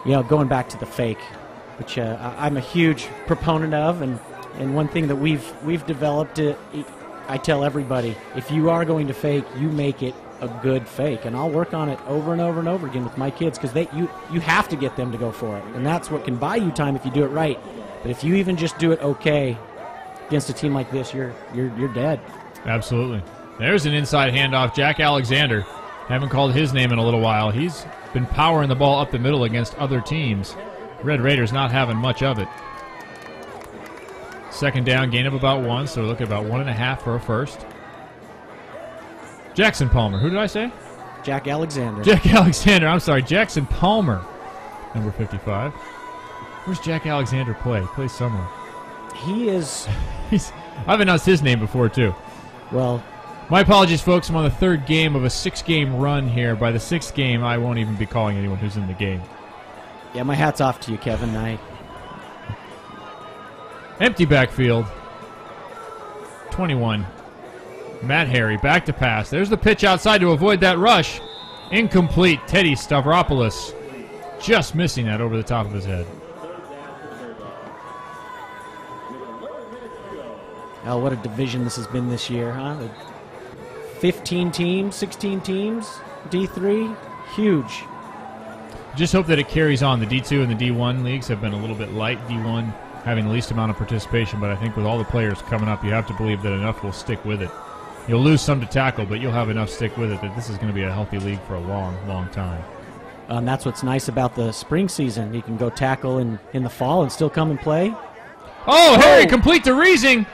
You know, going back to the fake, which I'm a huge proponent of, and one thing that we've developed, I tell everybody, if you are going to fake, you make it a good fake, and I'll work on it over and over and over again with my kids because you have to get them to go for it, and that's what can buy you time if you do it right. But if you even just do it okay against a team like this, you're dead. Absolutely. There's an inside handoff. Jack Alexander. Haven't called his name in a little while. He's been powering the ball up the middle against other teams. Red Raiders not having much of it. Second down, gain of about 1, so we're looking at about 1.5 for a first. Jackson Palmer. Who did I say? Jack Alexander. Jack Alexander. I'm sorry, Jackson Palmer, number 55. Where's Jack Alexander play? He plays somewhere. He is... I've announced his name before, too. Well... My apologies, folks. I'm on the third game of a 6-game run here. By the 6th game, I won't even be calling anyone who's in the game. Yeah, my hat's off to you, Kevin. Empty backfield. 21. Matt Harry, back to pass. There's the pitch outside to avoid that rush. Incomplete. Teddy Stavropoulos just missing that over the top of his head. Oh, what a division this has been this year, huh? 15 teams, 16 teams, D3, huge. Just hope that it carries on. The D2 and the D1 leagues have been a little bit light. D1 having the least amount of participation, but I think with all the players coming up, you have to believe that enough will stick with it. You'll lose some to tackle, but you'll have enough stick with it that this is going to be a healthy league for a long, long time. And that's what's nice about the spring season. You can go tackle in the fall and still come and play. Oh, Harry, complete to Reesing.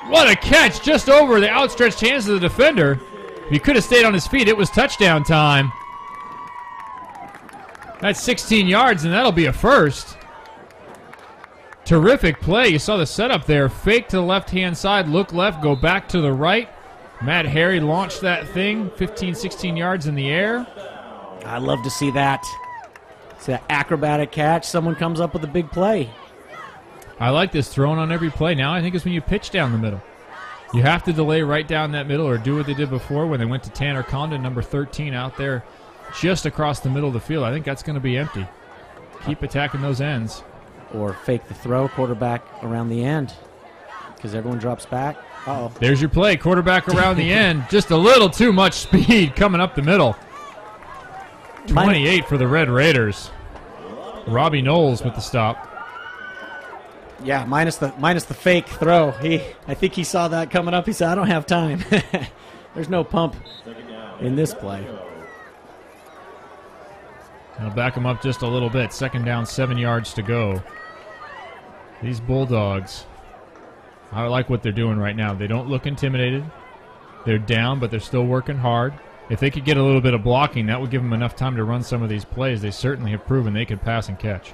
What a catch, just over the outstretched hands of the defender. If he could have stayed on his feet, it was touchdown time. That's 16 yards, and that'll be a first. Terrific play. You saw the setup there. Fake to the left-hand side, look left, go back to the right. Matt Harry launched that thing, 15, 16 yards in the air. I love to see that. It's that acrobatic catch. Someone comes up with a big play. I like this throwing on every play. Now I think it's when you pitch down the middle. You have to delay right down that middle or do what they did before when they went to Tanner Condon, number 13, out there just across the middle of the field. I think that's going to be empty. Keep attacking those ends. Or fake the throw, quarterback around the end because everyone drops back. Uh-oh. There's your play, quarterback around the end. Just a little too much speed coming up the middle. 28 for the Red Raiders. Robbie Knowles with the stop. Yeah, minus the fake throw. I think he saw that coming up. He said, I don't have time. There's no pump in this play. I'll back him up just a little bit. Second down, 7 yards to go. These Bulldogs I like what they're doing right now. They don't look intimidated. They're down, but they're still working hard. If they could get a little bit of blocking, that would give them enough time to run some of these plays. They certainly have proven they could pass and catch.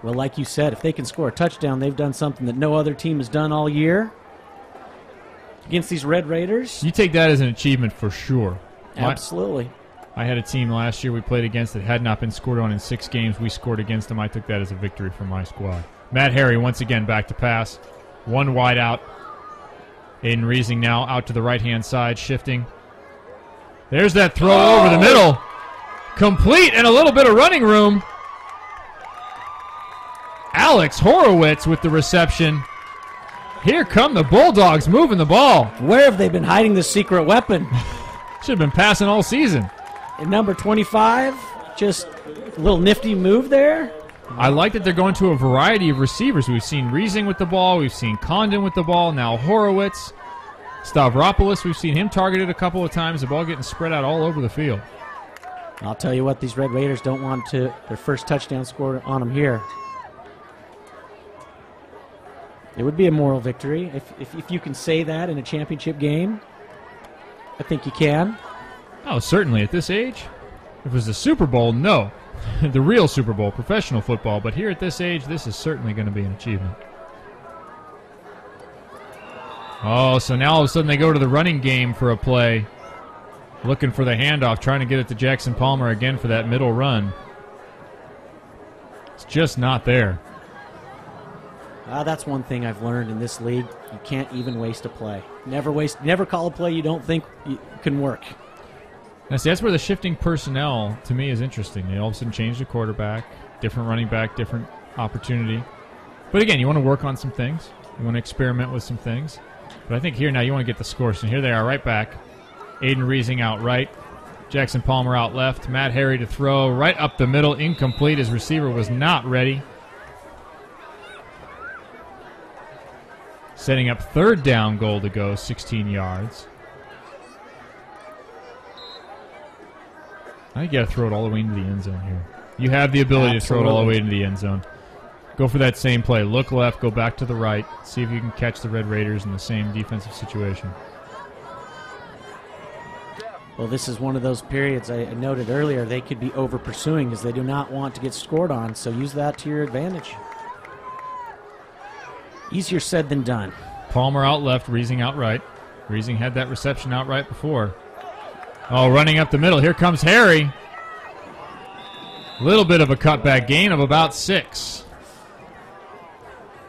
Well, like you said, if they can score a touchdown, they've done something that no other team has done all year against these Red Raiders. You take that as an achievement for sure. Absolutely. I had a team last year we played against that had not been scored on in 6 games. We scored against them. I took that as a victory for my squad. Matt Harry once again back to pass. One wide out. Aiden Reesing now out to the right-hand side, shifting. There's that throw over the middle. Complete and a little bit of running room. Alex Horowitz with the reception. Here come the Bulldogs moving the ball. Where have they been hiding this secret weapon? Should have been passing all season. And number 25, just a little nifty move there. I like that they're going to a variety of receivers. We've seen Reesing with the ball. We've seen Condon with the ball. Now Horowitz. Stavropoulos, we've seen him targeted a couple of times. The ball getting spread out all over the field. I'll tell you what, these Red Raiders don't want their first touchdown scored on them here. It would be a moral victory if you can say that in a championship game. I think you can. Oh, certainly at this age. If it was the Super Bowl, no. The real Super Bowl, professional football. But here at this age, this is certainly going to be an achievement. Oh, so now all of a sudden they go to the running game for a play. Looking for the handoff, trying to get it to Jackson Palmer again for that middle run. It's just not there. That's one thing I've learned in this league. You can't even waste a play. Never call a play you don't think can work. Now, see, that's where the shifting personnel, to me, is interesting. They all of a sudden change the quarterback, different running back, different opportunity. But again, you want to work on some things. You want to experiment with some things. But I think here now you want to get the score. So here they are, right back. Aiden Reesing out right. Jackson Palmer out left. Matt Harry to throw right up the middle. Incomplete. His receiver was not ready. Setting up third down goal to go, 16 yards. I think you got to throw it all the way into the end zone here. You have the ability to throw it all the way into the end zone. Go for that same play. Look left, go back to the right. See if you can catch the Red Raiders in the same defensive situation. Well, this is one of those periods I noted earlier. They could be over-pursuing as they do not want to get scored on, so use that to your advantage. Easier said than done. Palmer out left, Reesing out right. Reesing had that reception out right before. Oh, running up the middle. Here comes Harry. A little bit of a cutback gain of about 6.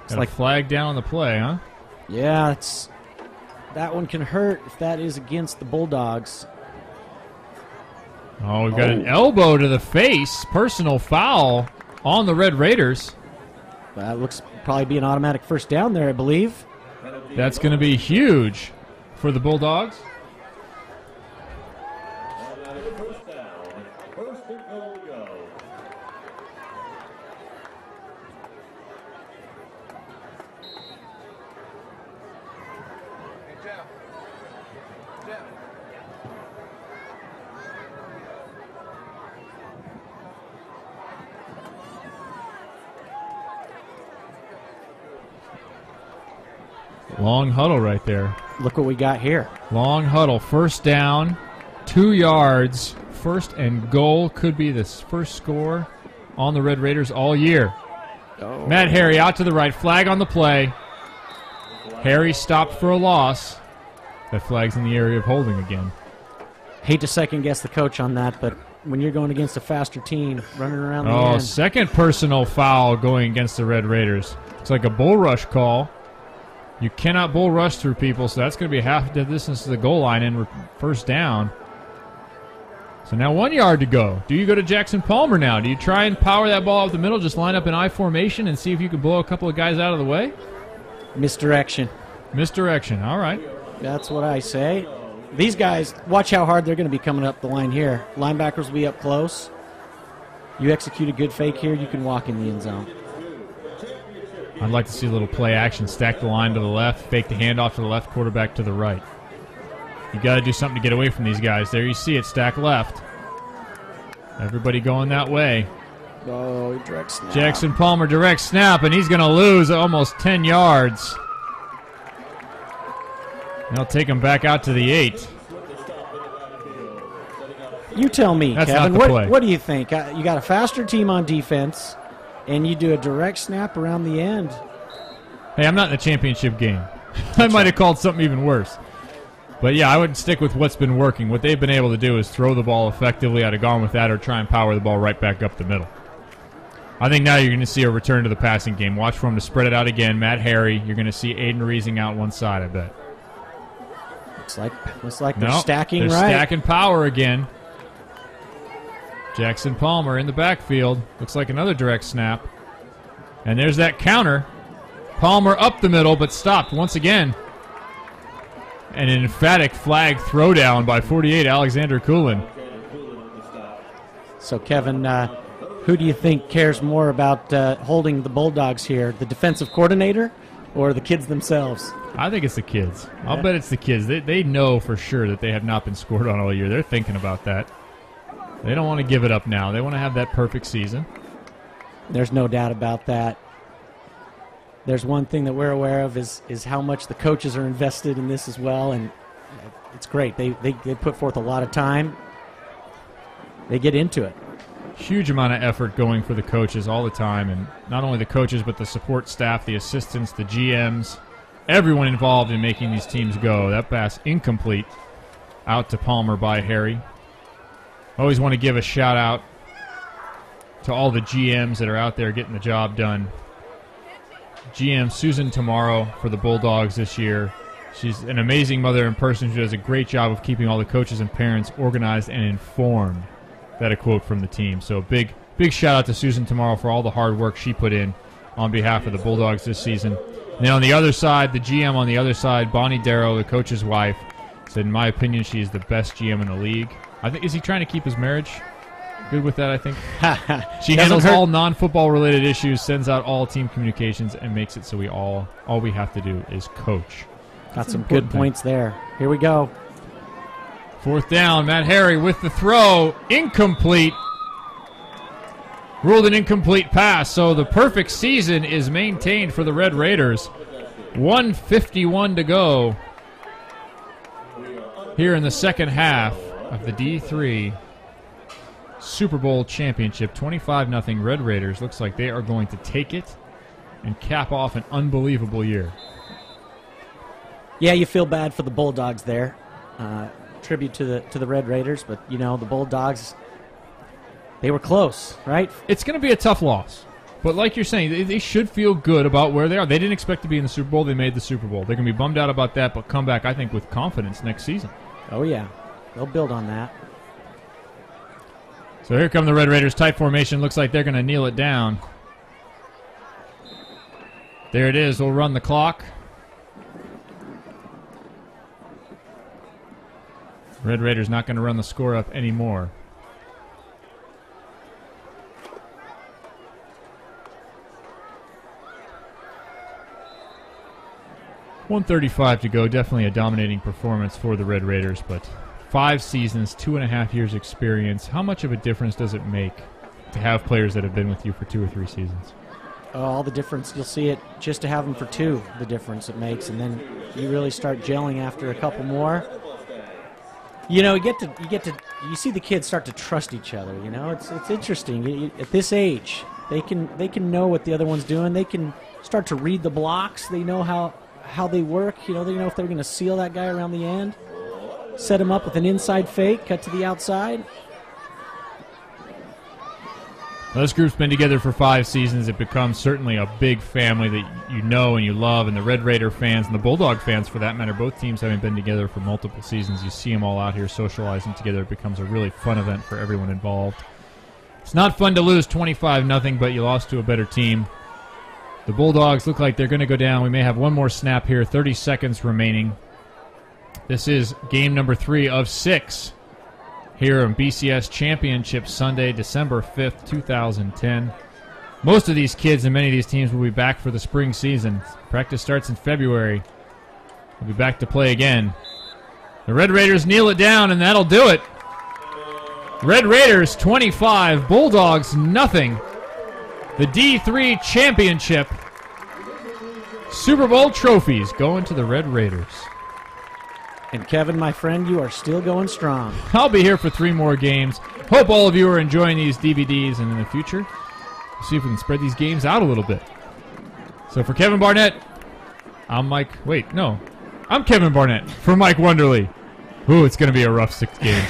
It's like flag down on the play, huh? Yeah, that one can hurt if that is against the Bulldogs. Oh, we've got an elbow to the face. Personal foul on the Red Raiders. That looks probably be an automatic first down there, I believe. That's going to be huge for the Bulldogs. First down. First and goal to go. Long huddle right there. Look what we got here. Long huddle. First down, 2 yards. First and goal could be the first score on the Red Raiders all year. Oh. Matt Harry out to the right. Flag on the play. Harry stopped for a loss. That flag's in the area of holding again. Hate to second-guess the coach on that, but when you're going against a faster team, running around the end. Second personal foul going against the Red Raiders. It's like a bull rush call. You cannot bull rush through people, so that's going to be half the distance to the goal line and first down. So now 1 yard to go. Do you go to Jackson Palmer now? Do you try and power that ball up the middle, just line up in I formation and see if you can blow a couple of guys out of the way? Misdirection. Misdirection, all right. That's what I say. These guys, watch how hard they're going to be coming up the line here. Linebackers will be up close. You execute a good fake here, you can walk in the end zone. I'd like to see a little play action. Stack the line to the left, fake the handoff to the left, quarterback to the right. You got to do something to get away from these guys. There you see it, stack left. Everybody going that way. Oh, direct snap. Jackson Palmer direct snap, and he's going to lose almost 10 yards. They'll take him back out to the 8. You tell me, That's Kevin. not the play. What do you think? You got a faster team on defense, and you do a direct snap around the end. Hey, I'm not in the championship game. I might have called something even worse. But yeah, I would stick with what's been working. What they've been able to do is throw the ball effectively. I'd have gone with that or try and power the ball right back up the middle. I think now you're going to see a return to the passing game. Watch for him to spread it out again. Matt Harry, you're going to see Aiden Reesing out one side, I bet. Looks like they're stacking they're right. Stacking power again. Jackson Palmer in the backfield. Looks like another direct snap. And there's that counter. Palmer up the middle, but stopped once again. And an emphatic flag throwdown by 48, Alexander Coolin. So, Kevin, who do you think cares more about holding the Bulldogs here, the defensive coordinator or the kids themselves? I think it's the kids. I'll bet it's the kids. They know for sure that they have not been scored on all year. They're thinking about that. They don't want to give it up now. They want to have that perfect season. There's no doubt about that. There's one thing that we're aware of is how much the coaches are invested in this as well, and it's great. They put forth a lot of time. They get into it. Huge amount of effort going for the coaches all the time, and not only the coaches, but the support staff, the assistants, the GMs, everyone involved in making these teams go. That pass incomplete out to Palmer by Harry. Always want to give a shout out to all the GMs that are out there getting the job done. GM Susan Tomorrow for the Bulldogs this year. She's an amazing mother in person. She does a great job of keeping all the coaches and parents organized and informed. That a quote from the team. So big shout out to Susan Tomorrow for all the hard work she put in on behalf of the Bulldogs this season. And then on the other side, the GM on the other side, Bonnie Darrow, the coach's wife, said, in my opinion, she is the best GM in the league. I think, is he trying to keep his marriage? Good with that, I think. She handles all non-football related issues, sends out all team communications, and makes it so all we have to do is coach. Got some good points there. Here we go. 4th down, Matt Harry with the throw. Incomplete. Ruled an incomplete pass, so the perfect season is maintained for the Red Raiders. 1:51 to go here in the second half of the D3 Super Bowl championship. 25-0 Red Raiders. Looks like they are going to take it and cap off an unbelievable year. Yeah, you feel bad for the Bulldogs there. Tribute to the Red Raiders, but you know the Bulldogs, they were close, right? It's going to be a tough loss, but like you're saying, they should feel good about where they are. They didn't expect to be in the Super Bowl. They made the Super Bowl. They're going to be bummed out about that, but come back, I think, with confidence next season. Oh yeah, they'll build on that. So here come the Red Raiders. Tight formation. Looks like they're going to kneel it down. There it is. We'll run the clock. Red Raiders not going to run the score up anymore. .135 to go. Definitely a dominating performance for the Red Raiders, but 5 seasons, 2.5 years experience. How much of a difference does it make to have players that have been with you for 2 or 3 seasons? All the difference. You'll see it just to have them for 2, the difference it makes, and then you really start gelling after a couple more. You know, you see the kids start to trust each other. You know, it's interesting. At this age, they can know what the other one's doing. They can start to read the blocks. They know how they work. You know, they know if they're going to seal that guy around the end, set him up with an inside fake, cut to the outside. Well, this group's been together for 5 seasons. It becomes certainly a big family that you know and you love, and the Red Raider fans and the Bulldog fans, for that matter, both teams having been together for multiple seasons. You see them all out here socializing together. It becomes a really fun event for everyone involved. It's not fun to lose 25-0, but you lost to a better team. The Bulldogs look like they're going to go down. We may have one more snap here, 30 seconds remaining. This is game number 3 of 6. Here on BCS Championship Sunday, December 5th, 2010. Most of these kids and many of these teams will be back for the spring season. Practice starts in February. We'll be back to play again. The Red Raiders kneel it down, and that'll do it. Red Raiders 25, Bulldogs nothing. The D3 Championship Super Bowl trophies going to the Red Raiders. And Kevin, my friend, you are still going strong. I'll be here for 3 more games. Hope all of you are enjoying these DVDs, and in the future, we'll see if we can spread these games out a little bit. So for Kevin Barnett, I'm Kevin Barnett for Mike Wonderly. Ooh, it's going to be a rough 6 games.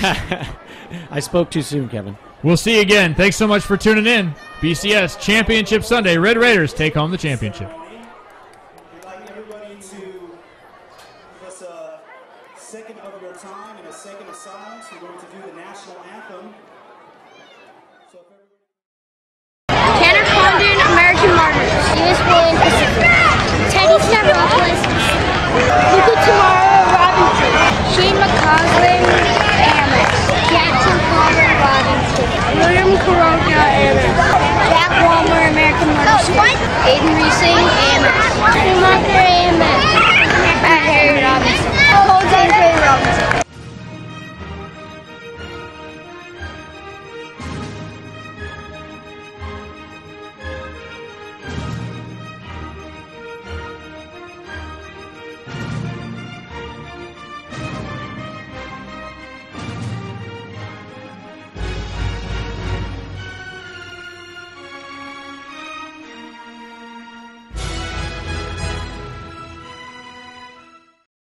I spoke too soon, Kevin. We'll see you again. Thanks so much for tuning in. BCS Championship Sunday. Red Raiders take home the championship. We'd like everybody to give us a second of your time and a second of silence. We're going to do the national anthem. So if everybody... Tanner Condon, American Martyrs. U.S. William